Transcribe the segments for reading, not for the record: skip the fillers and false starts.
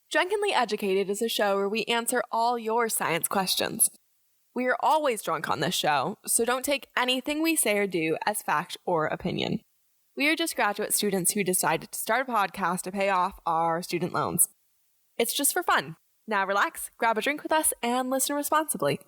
Drunkenly Educated is a show where we answer all your science questions. We are always drunk on this show, so don't take anything we say or do as fact or opinion. We are just graduate students who decided to start a podcast to pay off our student loans. It's just for fun. Now relax, grab a drink with us, and listen responsibly.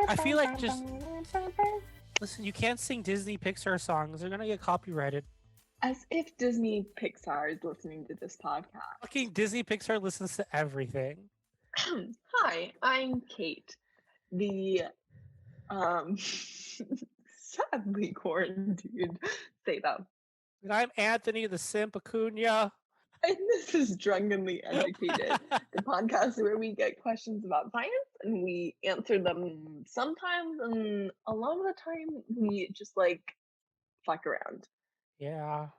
I feel like just listen. You can't sing Disney Pixar songs; they're gonna get copyrighted. As if Disney Pixar is listening to this podcast. Fucking Disney Pixar listens to everything. Hi, I'm Kate, the sadly quarantined Theta. And I'm Anthony, the Simp Acuna. And this is Drunkenly Educated, the podcast where we get questions about science and we answer them sometimes, and a lot of the time we just like fuck around. Yeah,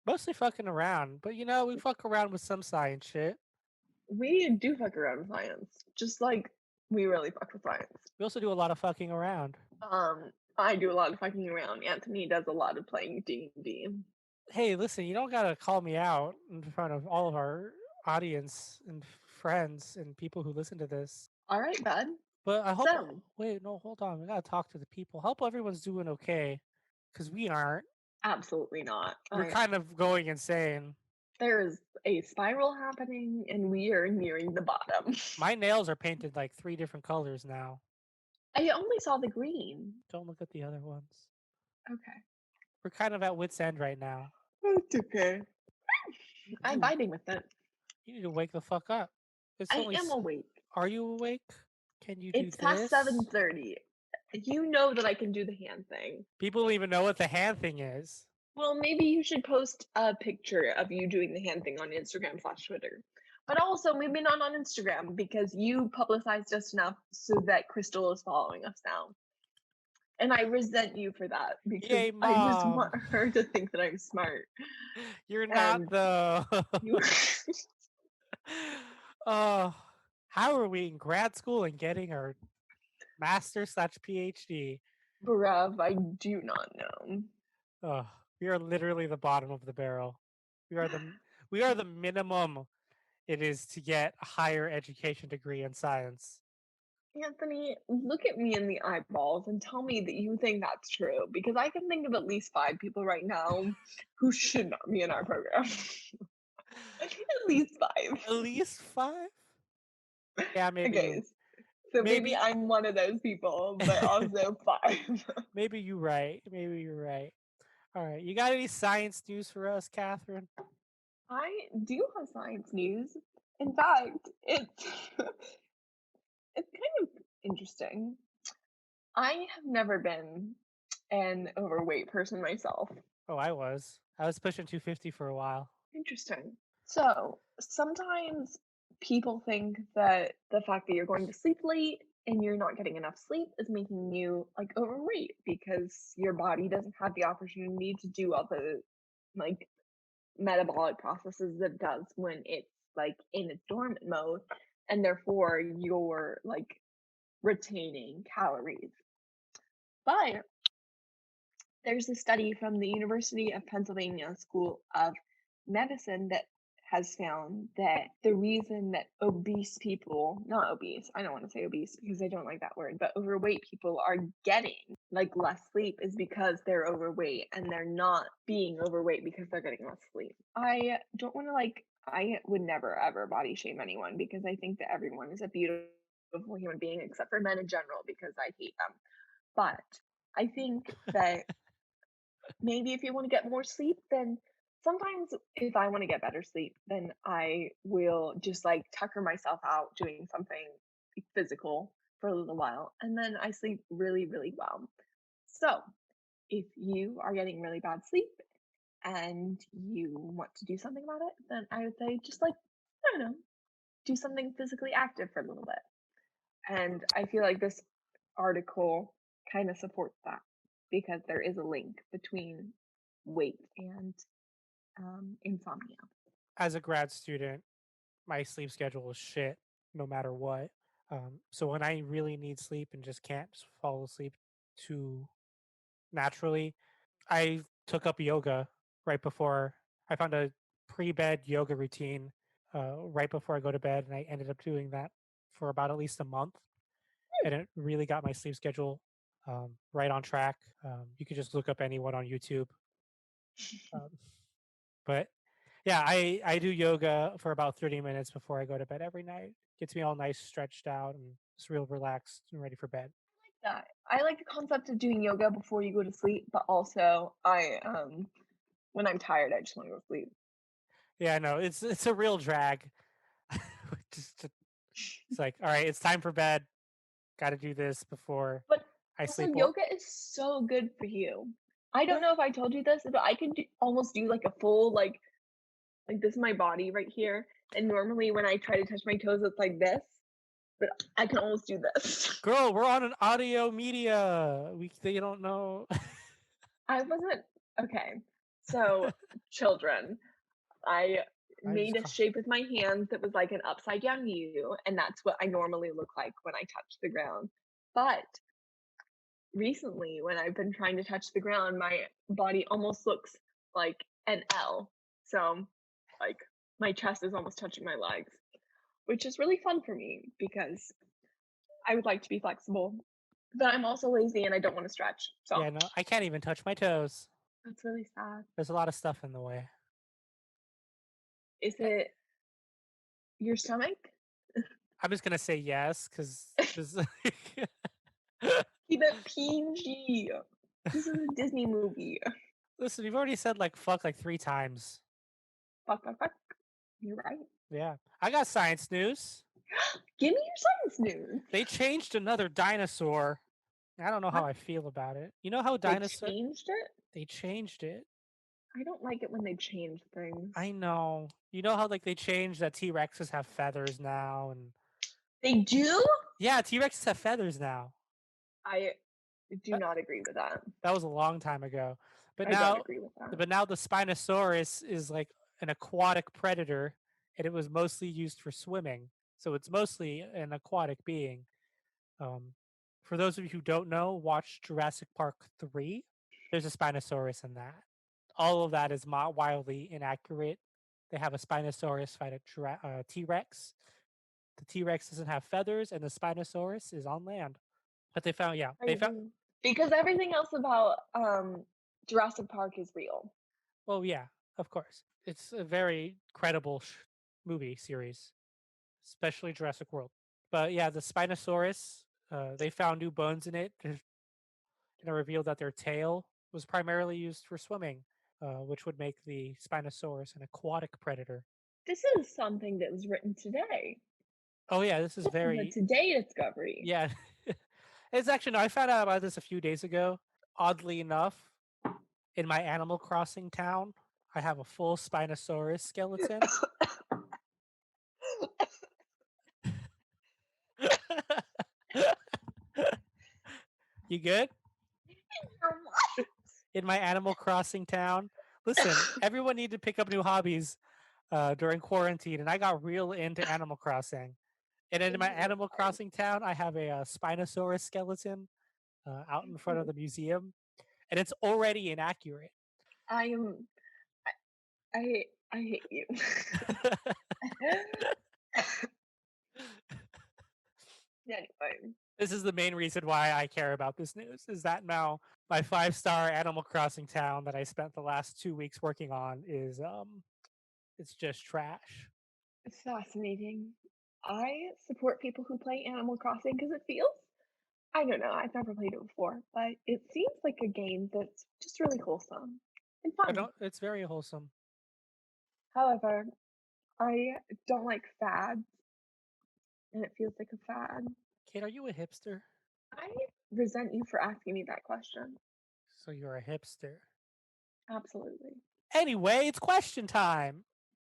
mostly fucking around, but you know we fuck around with some science shit. We do fuck around with science, just like we really fuck with science. We also do a lot of fucking around. I do a lot of fucking around. Anthony does a lot of playing D&D. Hey, listen, you don't gotta call me out in front of all of our audience and friends and people who listen to this. All right, bud. But I hope. So, Wait, no, hold on. We gotta talk to the people. Hope everyone's doing okay, because we aren't. absolutely not. We're kind of going insane. There is a spiral happening, and we are nearing the bottom. My nails are painted like 3 different colors now. I only saw the green. Don't look at the other ones. Okay. We're kind of at wit's end right now. It's okay. I'm biting with it. You need to wake the fuck up. I am awake. Are you awake? Can you do It's this? past 7:30. You know that I can do the hand thing. People don't even know what the hand thing is. Well, maybe you should post a picture of you doing the hand thing on Instagram/Twitter. But also, maybe not on Instagram, because you publicized us enough so that Crystal is following us now. And I resent you for that, because Yay, I just Mom. want her to think that I'm smart. You're not, And though. you- Oh, how are we in grad school and getting our master/PhD? Bruv, I do not know. Oh, we are literally the bottom of the barrel. We are the minimum it is to get a higher education degree in science. Anthony, look at me in the eyeballs and tell me that you think that's true, because I can think of at least 5 people right now who should not be in our program. At least 5. At least 5? Yeah, maybe. Okay, so maybe I'm one of those people, but also 5. Maybe you're right. Maybe you're right. All right, you got any science news for us, Catherine? I do have science news. In fact, it's kind of interesting. I have never been an overweight person myself. Oh, I was pushing 250 for a while. Interesting. So sometimes people think that the fact that you're going to sleep late and you're not getting enough sleep is making you like overweight, because your body doesn't have the opportunity to do all the like metabolic processes that it does when it's like in its dormant mode, and therefore you're like retaining calories. But there's a study from the University of Pennsylvania School of Medicine that has found that the reason that obese people, not obese, I don't want to say obese because I don't like that word, but overweight people are getting like less sleep is because they're overweight, and they're not being overweight because they're getting less sleep. I don't want to I would never ever body shame anyone, because I think that everyone is a beautiful human being except for men in general, because I hate them. But I think that maybe if you want to get more sleep, then sometimes if I want to get better sleep, then I will just like tucker myself out doing something physical for a little while, and then I sleep really, really well. So if you are getting really bad sleep and you want to do something about it, then I would say just like, I don't know, do something physically active for a little bit. And I feel like this article kind of supports that because there is a link between weight and insomnia. As a grad student, my sleep schedule is shit no matter what. So when I really need sleep and just can't fall asleep too naturally, I took up yoga right before I found a pre-bed yoga routine right before I go to bed, and I ended up doing that for about at least a month, and it really got my sleep schedule right on track. You could just look up anyone on YouTube, um, but yeah, I do yoga for about 30 minutes before I go to bed every night. Gets me all nice, stretched out, and just real relaxed and ready for bed. That I like the concept of doing yoga before you go to sleep, but also I when I'm tired, I just want to go to sleep. Yeah, no, it's a real drag. just it's like, all right, it's time for bed. Got to do this before But I also, sleep. yoga is so good for you. I don't Yeah. know if I told you this, but I can almost do like a full like this is my body right here. And normally when I try to touch my toes, it's like this, but I can almost do this. Girl, we're on an audio media. They don't know. I wasn't okay. So, children, I I just made a shape with my hands that was like an upside down U, and that's what I normally look like when I touch the ground. But recently, when I've been trying to touch the ground, my body almost looks like an L. So, like, my chest is almost touching my legs, which is really fun for me because I would like to be flexible, but I'm also lazy and I don't want to stretch. So, yeah, no, I can't even touch my toes. that's really sad. There's a lot of stuff in the way. Is Eh, it your stomach? I'm just gonna say yes because this. Keep it PG. This is a Disney movie. Listen, you've already said like fuck like 3 times. Fuck, fuck, fuck. You're right. Yeah, I got science news. Give me your science news. They changed another dinosaur. I don't know how What? I feel about it. You know how They dinosaur changed it? they changed it. I don't like it when they change things. I know. You know how like they changed that T-Rexes have feathers now and They do? yeah, T-Rexes have feathers now. I do That, not agree with that. that was a long time ago. But I don't now agree with that. but now the Spinosaurus is like an aquatic predator and it was mostly used for swimming. So it's mostly an aquatic being. Um, for those of you who don't know, watch Jurassic Park 3. There's a Spinosaurus in that. All of that is wildly inaccurate. They have a Spinosaurus fight a T Rex. The T Rex doesn't have feathers, and the Spinosaurus is on land. But they found, yeah, they found. Crazy. Because everything else about Jurassic Park is real. Well, yeah, of course. It's a very credible movie series, especially Jurassic World. But yeah, the Spinosaurus, they found new bones in it, and it revealed that their tail was primarily used for swimming, which would make the Spinosaurus an aquatic predator. This is something that was written today. Oh yeah, this is This is a very today discovery. yeah. It's actually no, I found out about this a few days ago. Oddly enough, in my Animal Crossing town, I have a full Spinosaurus skeleton. You good? In my Animal Crossing town. Listen, everyone needed to pick up new hobbies during quarantine, and I got real into Animal Crossing. And in my Animal Crossing town, I have a Spinosaurus skeleton out in front of the museum, and it's already inaccurate. I am. I hate you. Anyway, This is the main reason why I care about this news is that now my 5-star Animal Crossing town that I spent the last 2 weeks working on is it's just trash. it's fascinating. I support people who play Animal Crossing because it feels. I don't know. I've never played it before, but it seems like a game that's just really wholesome and I fun. don't it's very wholesome. However, I don't like fads, and it feels like a fad. Kate, are you a hipster? I resent you for asking me that question. So you're a hipster. Absolutely. Anyway, it's question time.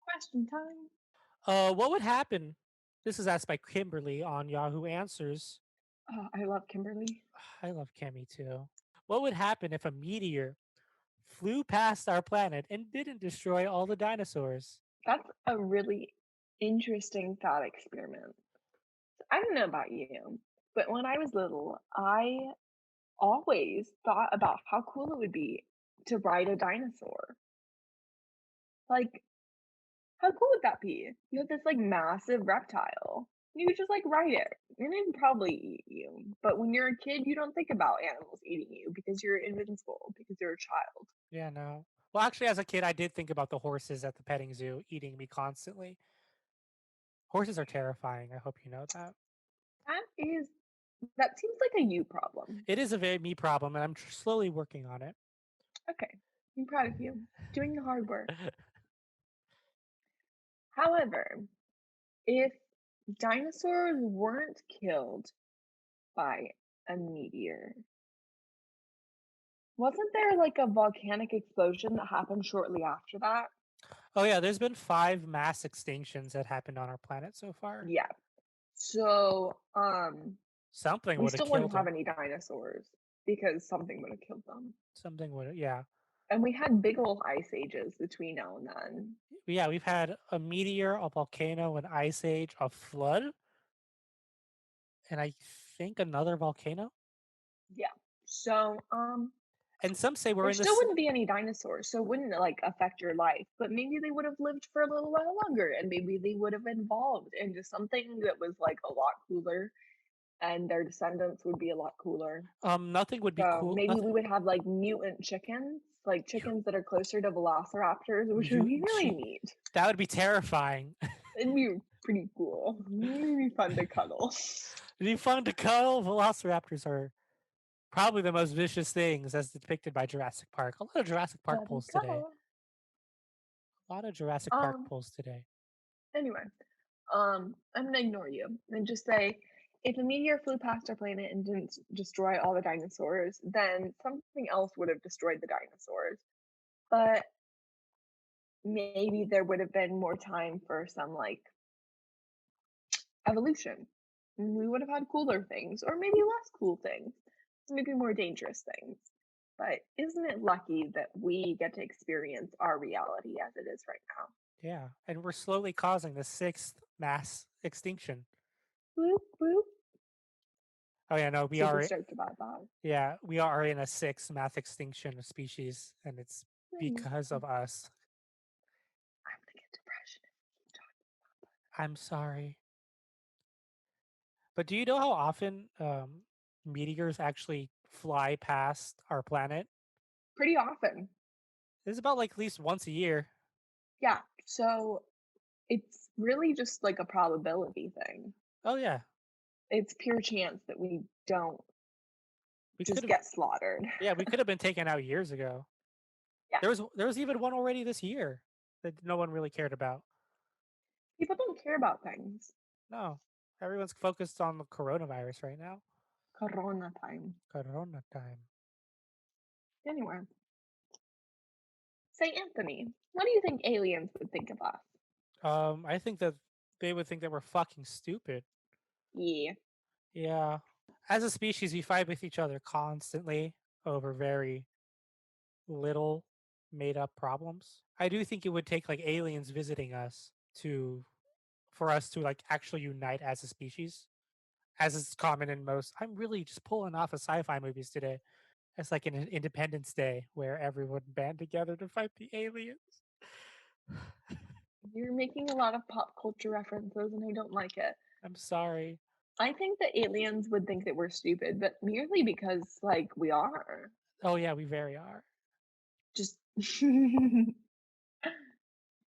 Question time. What would happen? This is asked by Kimberly on Yahoo Answers. Oh, I love Kimberly. I love Kimmy too. What would happen if a meteor flew past our planet and didn't destroy all the dinosaurs? That's a really interesting thought experiment. I don't know about you, but when I was little, I always thought about how cool it would be to ride a dinosaur. Like, how cool would that be? You have this like massive reptile. You could just like ride it, and it'd probably eat you. But when you're a kid, you don't think about animals eating you because you're invincible, because you're a child. Yeah, no. Well, actually, as a kid, I did think about the horses at the petting zoo eating me constantly. Horses are terrifying. I hope you know that. That seems like a you problem. It is a very me problem, and I'm slowly working on it. Okay, I'm proud of you. Doing the hard work. However, if dinosaurs weren't killed by a meteor, wasn't there like a volcanic explosion that happened shortly after that? Oh yeah, there's been 5 mass extinctions that happened on our planet so far. Yeah. So, Something we would have still killed wouldn't have them. any dinosaurs because something would have killed them. Something would, yeah. And we had big old ice ages between now and then. Yeah, we've had a meteor, a volcano, an ice age, a flood, and I think another volcano. Yeah. So, And some say we're there in still this. wouldn't be any dinosaurs, so it wouldn't like affect your life. But maybe they would have lived for a little while longer, and maybe they would have evolved into something that was like a lot cooler, and their descendants would be a lot cooler. Nothing would be So cool. maybe we would have like mutant chickens, like chickens that are closer to velociraptors, which would be really neat. That would be terrifying. It'd be pretty cool. It'd be fun to cuddle. It'd be fun to cuddle. Velociraptors are probably the most vicious things as depicted by Jurassic Park. A lot of Jurassic Park Fun pulls to today. cuddle. A lot of Jurassic Park pulls today. Anyway, I'm gonna ignore you and just say, if a meteor flew past our planet and didn't destroy all the dinosaurs, then something else would have destroyed the dinosaurs. But maybe there would have been more time for some like evolution. And we would have had cooler things, or maybe less cool things, maybe more dangerous things. But isn't it lucky that we get to experience our reality as it is right now? Yeah, and we're slowly causing the 6th mass extinction. Whoop, whoop. Oh yeah, no, we Super are. stoked about that. Yeah, we are in a 6th mass extinction of species, and it's because of us. I'm gonna get depression if we keep talking about that. I'm sorry. But do you know how often meteors actually fly past our planet? Pretty often. It's about like at least once a year. Yeah. So it's really just like a probability thing. Oh yeah, It's pure chance that we don't we just could have. get slaughtered. Yeah, we could have been taken out years ago. Yeah. There was even one already this year that no one really cared about. People don't care about things. No, everyone's focused on the coronavirus right now. Corona time. Corona time. Anyway. Say, Anthony, what do you think aliens would think of us? I think that they would think that we're fucking stupid. Yeah. Yeah. As a species, we fight with each other constantly over very little made up problems. I do think it would take like aliens visiting us for us to like actually unite as a species, as is common in most. I'm really just pulling off of sci-fi movies today. It's like an Independence Day where everyone band together to fight the aliens. You're making a lot of pop culture references and I don't like it. I'm sorry. I think that aliens would think that we're stupid, but merely because, like, we are. Oh yeah, we very are. Just.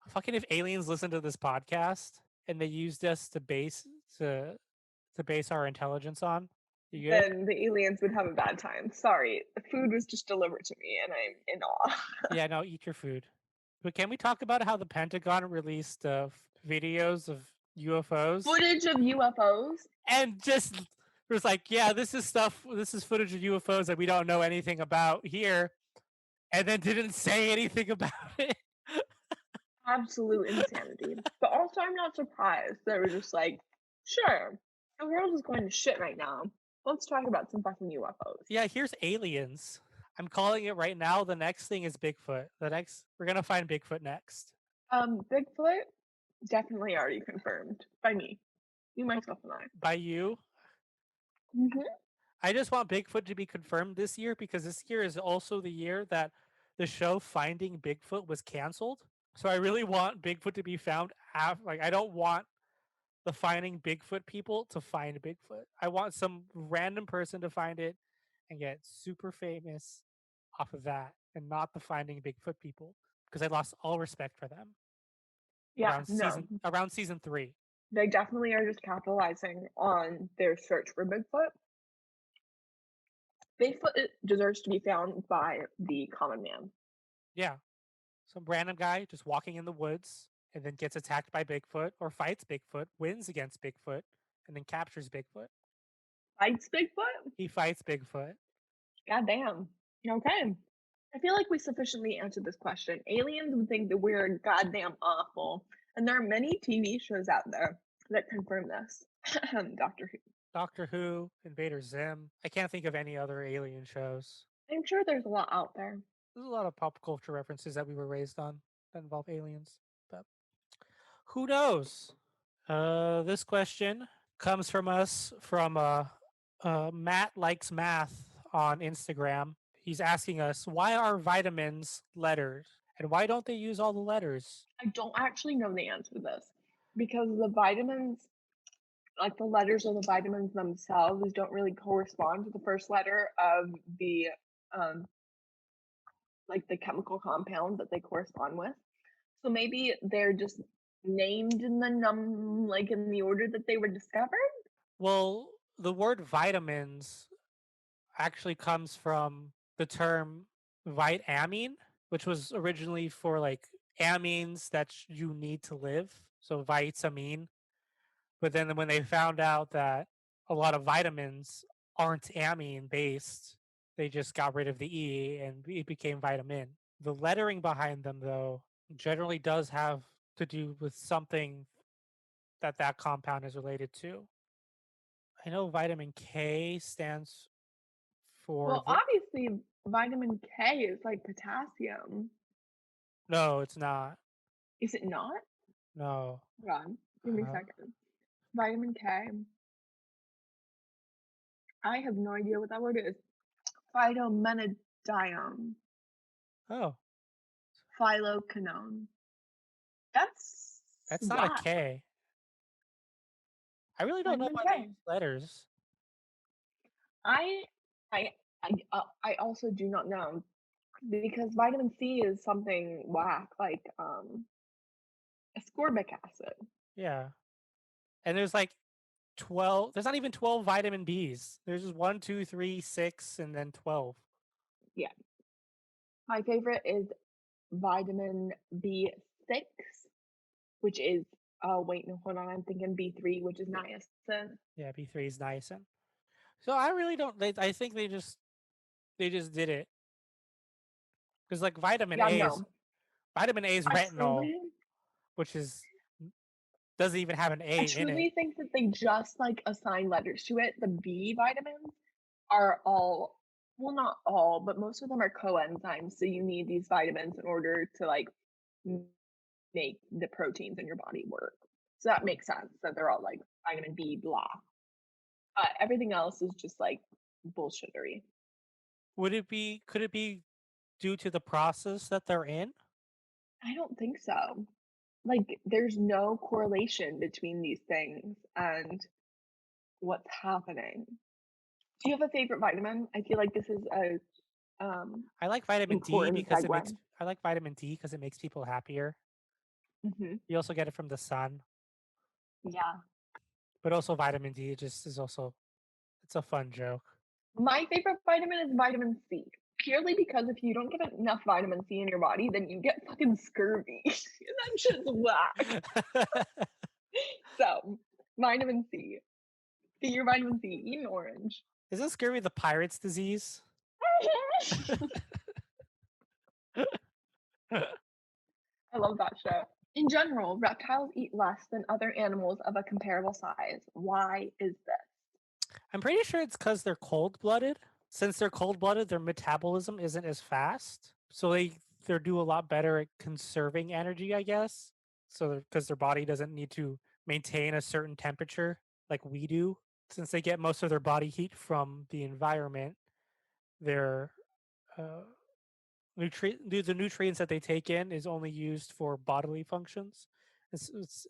Fucking if aliens listen to this podcast and they used us to base our intelligence on, you good? Then the aliens would have a bad time. Sorry, the food was just delivered to me and I'm in awe. Yeah, no, eat your food. But can we talk about how the Pentagon released videos of UFOs? Footage of UFOs? And just was like, yeah, this is footage of UFOs that we don't know anything about here. and then didn't say anything about it. Absolute insanity. But also, I'm not surprised. They were just like, sure, the world is going to shit right now. Let's talk about some fucking UFOs. Yeah, here's aliens. I'm calling it right now. The next thing is Bigfoot. We're gonna find Bigfoot next. Bigfoot, definitely already confirmed by me. You, myself, and I. By you. Mm-hmm. I just want Bigfoot to be confirmed this year because this year is also the year that the show Finding Bigfoot was canceled. So I really want Bigfoot to be found. I don't want the Finding Bigfoot people to find Bigfoot. I want some random person to find it and get super famous off of that, and not the Finding Bigfoot people because I lost all respect for them Yeah, no. around season 3. They definitely are just capitalizing on their search for Bigfoot. Bigfoot deserves to be found by the common man. Yeah, some random guy just walking in the woods and then gets attacked by Bigfoot or fights Bigfoot, wins against Bigfoot, and then captures Bigfoot. Fights Bigfoot? He fights Bigfoot. Goddamn. Okay. I feel like we sufficiently answered this question. Aliens would think that we're goddamn awful, and there are many TV shows out there that confirm this. Doctor Who. Doctor Who, Invader Zim. I can't think of any other alien shows. I'm sure there's a lot out there. There's a lot of pop culture references that we were raised on that involve aliens, but who knows? This question comes from us from Matt Likes Math on Instagram. He's asking us, why are vitamins letters? And why don't they use all the letters? I don't actually know the answer to this because the vitamins, like the letters of the vitamins themselves, don't really correspond to the first letter of the like the chemical compound that they correspond with. So maybe they're just named in in the order that they were discovered. Well, the word vitamins actually comes from the term vitamine, which was originally for like amines that you need to live. So vitamine. But then when they found out that a lot of vitamins aren't amine based, they just got rid of the E and it became vitamin. The lettering behind them, though, generally does have to do with something that compound is related to. I know vitamin K stands for Well, obviously, vitamin K is like potassium. No, it's not. Is it not? No. Hold on, give me a second. Vitamin K. I have no idea what that word is. Phytomenadione. Oh, Phyloquinone. That's not whack. a K. I really don't know Vitamin why K. they use letters. I also do not know because vitamin C is something whack, like ascorbic acid. Yeah. And there's like 12. There's not even 12 vitamin Bs. There's just 1, 2, 3, 6, and then 12. Yeah. My favorite is vitamin B6, which is wait, no, hold on, I'm thinking B3, which is niacin. Yeah, B3 is niacin. So I really don't. I think they just did it because like vitamin Yeah, A no. is retinol, which doesn't even have an A I in truly it. think that they just like assign letters to it. The B vitamins are all, well, not all, but most of them are coenzymes. So you need these vitamins in order to like make the proteins in your body work. So that makes sense that they're all like vitamin B, blah. Everything else is just like bullshittery. Could it be due to the process that they're in? I don't think so. Like, there's no correlation between these things and what's happening. Do you have a favorite vitamin? I feel like this is a I like vitamin D important because segue. I like vitamin D because it makes people happier. Hmm. You also get it from the sun, Yeah. but also vitamin D just is also it's a fun joke. My favorite vitamin is vitamin C. Purely because if you don't get enough vitamin C in your body, then you get fucking scurvy. That's just whack. So, vitamin C. Get your vitamin C. Eat an orange. Isn't scurvy the pirate's disease? I love that show. In general, reptiles eat less than other animals of a comparable size. Why is this? I'm pretty sure it's because they're cold-blooded. Since they're cold-blooded, their metabolism isn't as fast, so they do a lot better at conserving energy, I guess. So because their body doesn't need to maintain a certain temperature like we do, since they get most of their body heat from the environment, their uh, the nutrients that they take in is only used for bodily functions,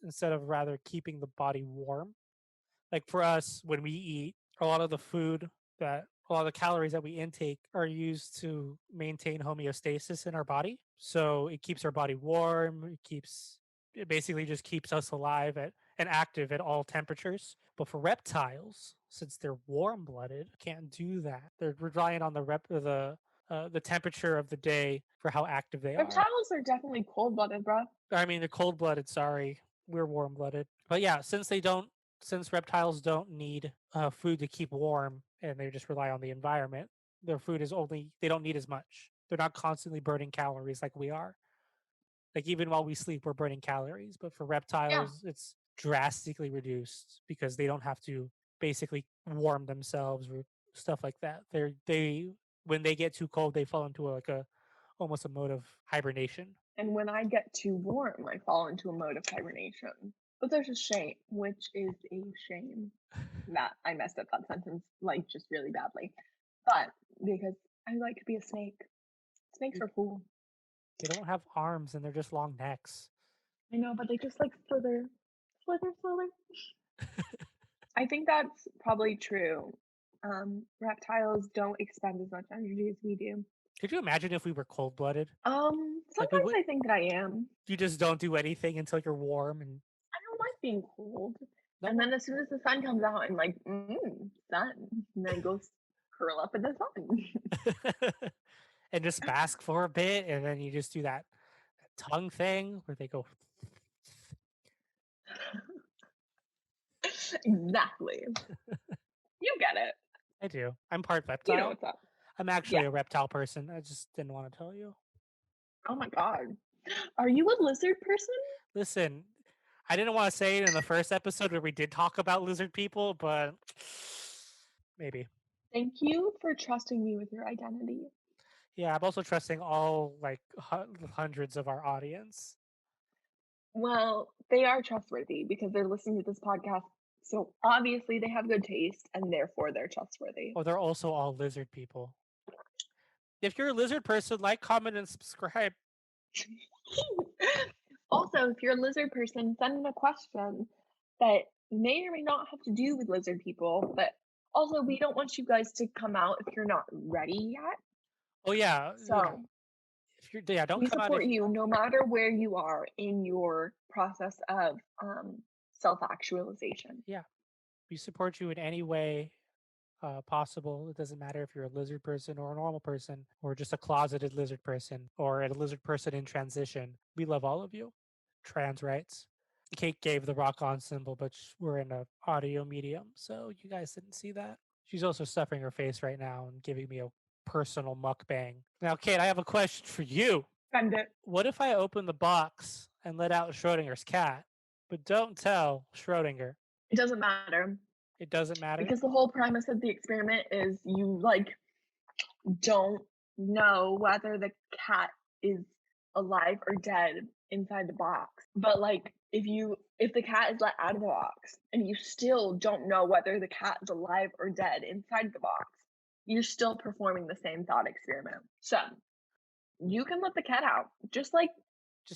instead of rather keeping the body warm. Like for us, when we eat, a lot of the food that a lot of the calories that we intake are used to maintain homeostasis in our body. So it keeps our body warm. It basically just keeps us alive and active at all temperatures. But for reptiles, since they're warm blooded, can't do that. They're relying on the temperature of the day for how active they are. Reptiles are definitely cold-blooded, bro. I mean, they're cold blooded. Sorry, we're warm blooded. But yeah, since reptiles don't need food to keep warm and they just rely on the environment, their food is only they don't need as much. They're not constantly burning calories like we are. Like even while we sleep, we're burning calories. But for Yeah. reptiles, it's drastically reduced because they don't have to basically warm themselves or stuff like that. They when they get too cold, they fall into like a almost a mode of hibernation. And when I get too warm, I fall into a mode of hibernation. But there's a shame, which is a shame that I messed up that sentence, like, just really badly. But because I like to be a snake. Snakes are cool. They don't have arms and they're just long necks. I know, but they just like slither. I think that's probably true. Reptiles don't expend as much energy as we do. Could you imagine if we were cold blooded? Like Sometimes I think that I am. you just don't do anything until you're warm and I don't like being cold. no, And then as soon as the sun comes out, I'm like, sun. And then go curl up in the sun. and just bask for a bit, and then you just do that tongue thing where they go. Exactly. You get it. I do. I'm part You reptile. know what's up. I'm actually Yeah. a reptile person. I just didn't want to tell you. Oh my god. Are you a lizard person? Listen, I didn't want to say it in the first episode where we did talk about lizard people, but maybe. Thank you for trusting me with your identity. Yeah, I'm also trusting all like hundreds of our audience. Well, they are trustworthy because they're listening to this podcast. So obviously they have good taste and therefore they're trustworthy. Oh, they're also all lizard people. If you're a lizard person, like, comment, and subscribe. Also, if you're a lizard person, send in a question that may or may not have to do with lizard people, but also we don't want you guys to come out if you're not ready yet. Oh yeah, So if you're don't we come out. support you no matter where you are in your process of self-actualization. Yeah, we support you in any way possible. It doesn't matter if you're a lizard person or a normal person or just a closeted lizard person or a lizard person in transition. We love all of you. Trans rights. Kate gave the rock on symbol, but we're in an audio medium, so you guys didn't see that. She's also stuffing her face right now and giving me a personal mukbang. Now, Kate, I have a question for you. Send it. What if I open the box and let out Schrodinger's cat, but don't tell Schrodinger? It doesn't matter. It doesn't matter? Because the whole premise of the experiment is you don't know whether the cat is alive or dead inside the box. But if the cat is let out of the box and you still don't know whether the cat is alive or dead inside the box, you're still performing the same thought experiment. So you can let the cat out. Just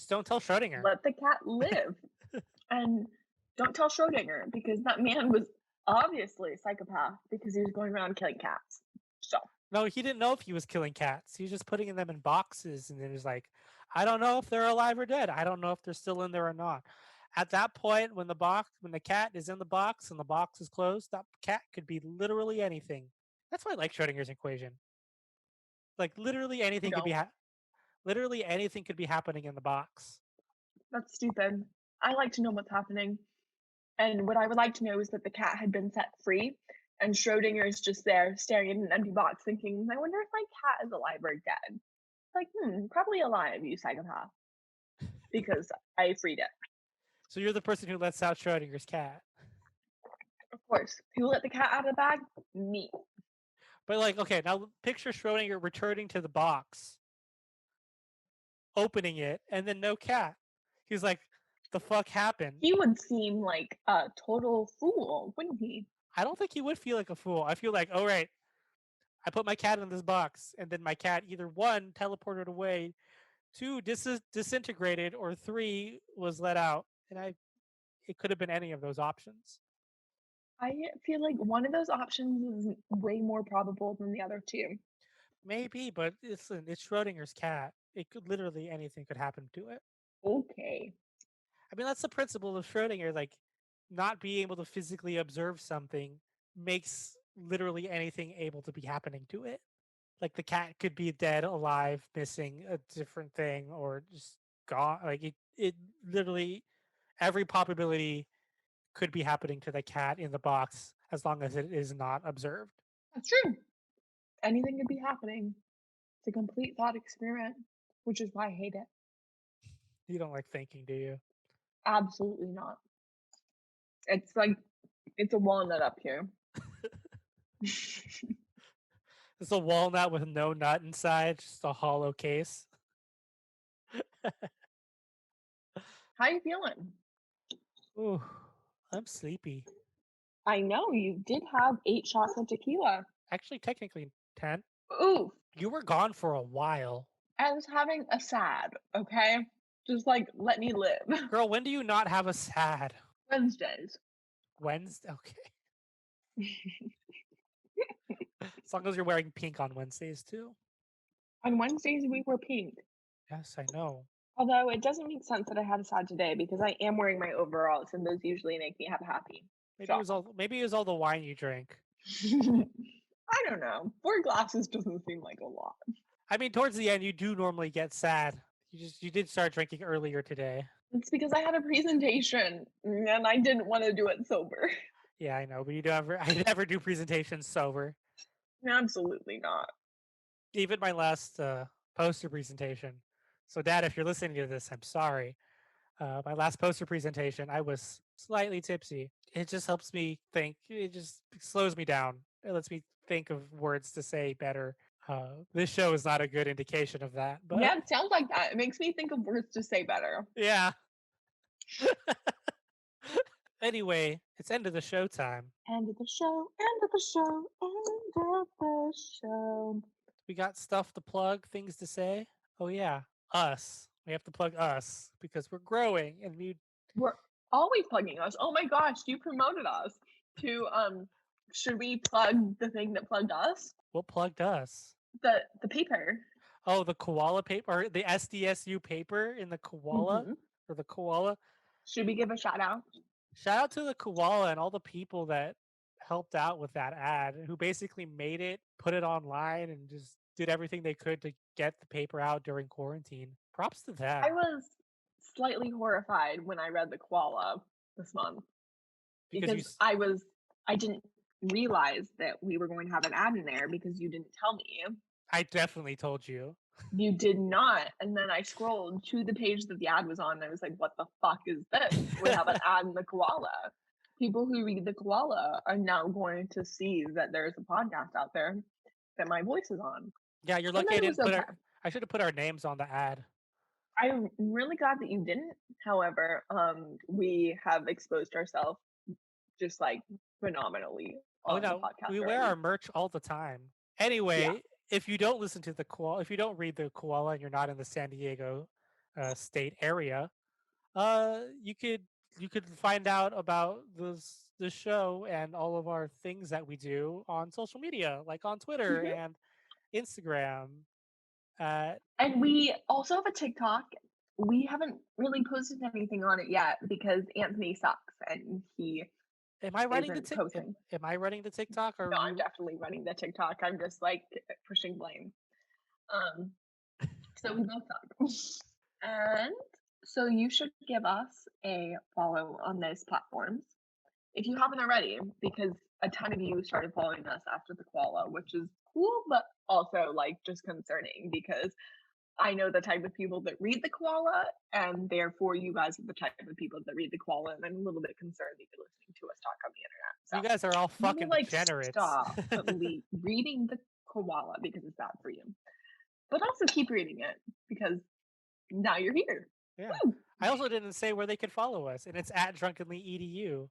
don't tell Schrodinger. Let the cat live. And don't tell Schrodinger, because that man was obviously a psychopath because he was going around killing cats. So no, he didn't know if he was killing cats. He was just putting them in boxes, and then he's like, I don't know if they're alive or dead. I don't know if they're still in there or not. At that point, when the cat is in the box and the box is closed, that cat could be literally anything. That's why I like Schrodinger's equation. Like literally anything could be literally anything could be happening in the box. That's stupid. I like to know what's happening. And what I would like to know is that the cat had been set free and Schrodinger is just there staring at an empty box thinking, I wonder if my cat is alive or dead. like, probably alive, you psychopath. Because I freed it. So you're the person who lets out Schrodinger's cat. Of course. Who let the cat out of the bag? Me. But like, okay, now picture Schrodinger returning to the box, opening it, and then no cat. He's like, the fuck happened? He would seem like a total fool, wouldn't he? I don't think he would feel like a fool. I feel like, all right, I put my cat in this box, and then my cat either one, teleported away, two, disintegrated, or three, was let out. And it could have been any of those options. I feel like one of those options is way more probable than the other two. Maybe, but it's Schrodinger's cat. It could literally anything could happen to it. Okay. I mean, that's the principle of Schrodinger. Like, not being able to physically observe something makes literally anything able to be happening to it. Like, the cat could be dead, alive, missing, a different thing, or just gone. Like, it literally, every probability could be happening to the cat in the box as long as it is not observed. That's true. Anything could be happening. It's a complete thought experiment, which is why I hate it. You don't like thinking, do you? Absolutely not. It's like, it's a walnut up here. It's a walnut with no nut inside, just a hollow case. How you feeling? Ooh, I'm sleepy. I know you did have 8 shots of tequila. Actually, technically 10. Ooh, You were gone for a while. I was having a sad, okay? Just like, let me live. Girl, when do you not have a sad? Wednesdays. Wednesday? Okay. As long as you're wearing pink on Wednesdays, too. On Wednesdays, we were pink. Yes, I know. Although it doesn't make sense that I had a sad today because I am wearing my overalls and those usually make me happy. Maybe it was all the wine you drank. I don't know. 4 glasses doesn't seem like a lot. I mean, towards the end, you do normally get sad. You did start drinking earlier today. It's because I had a presentation and I didn't want to do it sober. Yeah, I know, but I never do presentations sober. Absolutely not. Even my last poster presentation. So, Dad, if you're listening to this, I'm sorry. My last poster presentation, I was slightly tipsy. It just helps me think. It just slows me down. It lets me think of words to say better. This show is not a good indication of that, but Yeah, it sounds like that. It makes me think of words to say better. yeah. Anyway, it's end of the show time. End of the show, end of the show, end of the show. We got stuff to plug, things to say. Oh yeah, us. We have to plug us because we're growing and We're always plugging us. Oh my gosh, you promoted us to should we plug the thing that plugged us? What plugged us? The paper. Oh, the koala paper, or the SDSU paper in the koala, or the koala. Should we give a shout out? Shout out to the koala and all the people that helped out with that ad, who basically made it, put it online, and just did everything they could to get the paper out during quarantine. Props to them. I was slightly horrified when I read the koala this month because I didn't realize that we were going to have an ad in there because you didn't tell me. I definitely told you. You did not. And then I scrolled to the page that the ad was on and I was like, what the fuck is this? We have an ad in the koala. People who read the koala are now going to see that there's a podcast out there that my voice is on. Yeah, you're lucky I didn't I should have put our names on the ad. I'm really glad that you didn't. However, we have exposed ourselves just like phenomenally on the podcast. We wear our merch all the time. Anyway, if you don't listen to the koala, if you don't read the koala and you're not in the San Diego state area, you could find out about the show and all of our things that we do on social media, like on Twitter and Instagram. And we also have a TikTok. We haven't really posted anything on it yet because Anthony sucks and he Am I running the TikTok? Or no, I'm definitely running the TikTok. I'm just like pushing blame. So we both suck. And so you should give us a follow on those platforms if you haven't already, because a ton of you started following us after the koala, which is cool, but also like just concerning because I know the type of people that read the koala, and therefore you guys are the type of people that read the koala, and I'm a little bit concerned that you're listening to us talk on the internet. So You guys are all maybe, fucking like, degenerates. stop reading the koala because it's bad for you. But also keep reading it because now you're here. Yeah. Woo! I also didn't say where they could follow us, and it's at Drunkenly Edu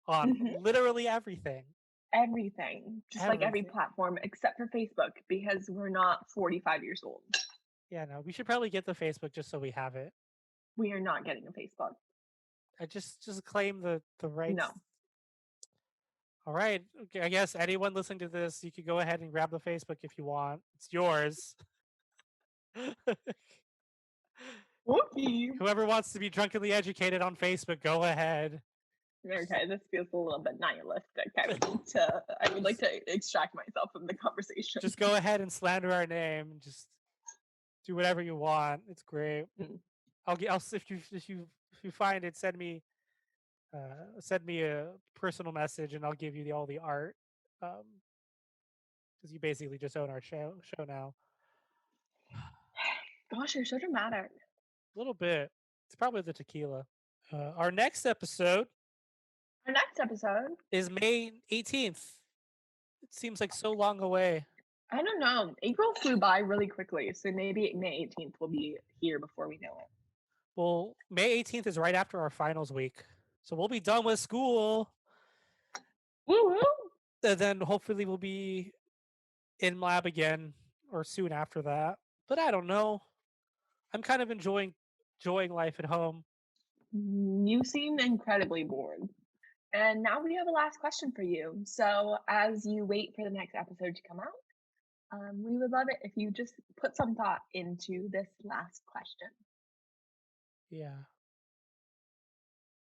on Mhm. literally everything. Everything. Just like every Everything. platform except for Facebook because we're not 45 years old. Yeah, no, we should probably get the Facebook just so we have it. We are not getting a Facebook. I just claim the rights. No. All right. Okay, I guess anyone listening to this, you could go ahead and grab the Facebook if you want. It's yours. Okay. Whoever wants to be drunkenly educated on Facebook, go ahead. Okay, this feels a little bit nihilistic. I would like to extract myself from the conversation. Just go ahead and slander our name and just do whatever you want. It's great. I'll if you find it, send me a personal message and I'll give you all the art. Because you basically just own our show now. Gosh, you're so dramatic. A little bit. It's probably the tequila. Our next episode is May 18th. It seems like so long away. I don't know. April flew by really quickly, so maybe May 18th will be here before we know it. Well, May 18th is right after our finals week. So we'll be done with school. Woo-hoo! And then hopefully we'll be in lab again or soon after that. But I don't know. I'm kind of enjoying life at home. You seem incredibly bored. And now we have a last question for you. So as you wait for the next episode to come out, we would love it if you just put some thought into this last question. Yeah.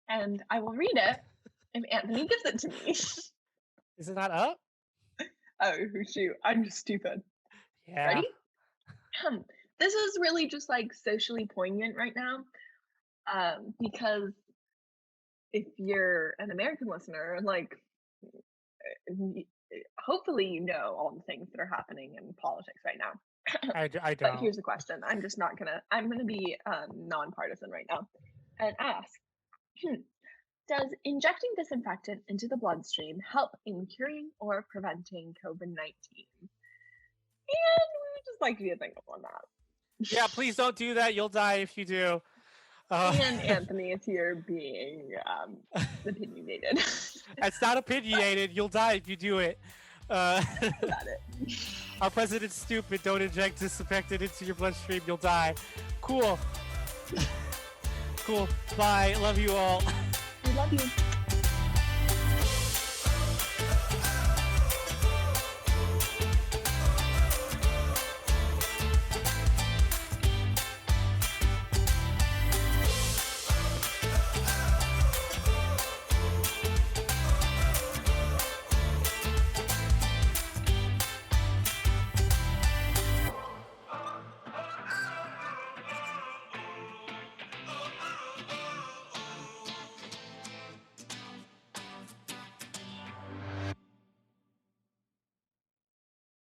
And I will read it if Anthony gives it to me. Is it not up? Oh, shoot. I'm just stupid. Yeah. Ready? This is really just like socially poignant right now. Because if you're an American listener, like, hopefully you know all the things that are happening in politics right now. I don't. But here's the question. I'm gonna be nonpartisan right now and ask, does injecting disinfectant into the bloodstream help in curing or preventing COVID-19? And we would just like you to think on that. Yeah, please don't do that. You'll die if you do. And Anthony is here being opinionated. It's not opinionated. You'll die if you do it. Got it. Our president's stupid. Don't inject disinfectant into your bloodstream. You'll die. Cool. Cool. Bye. Love you all. We love you.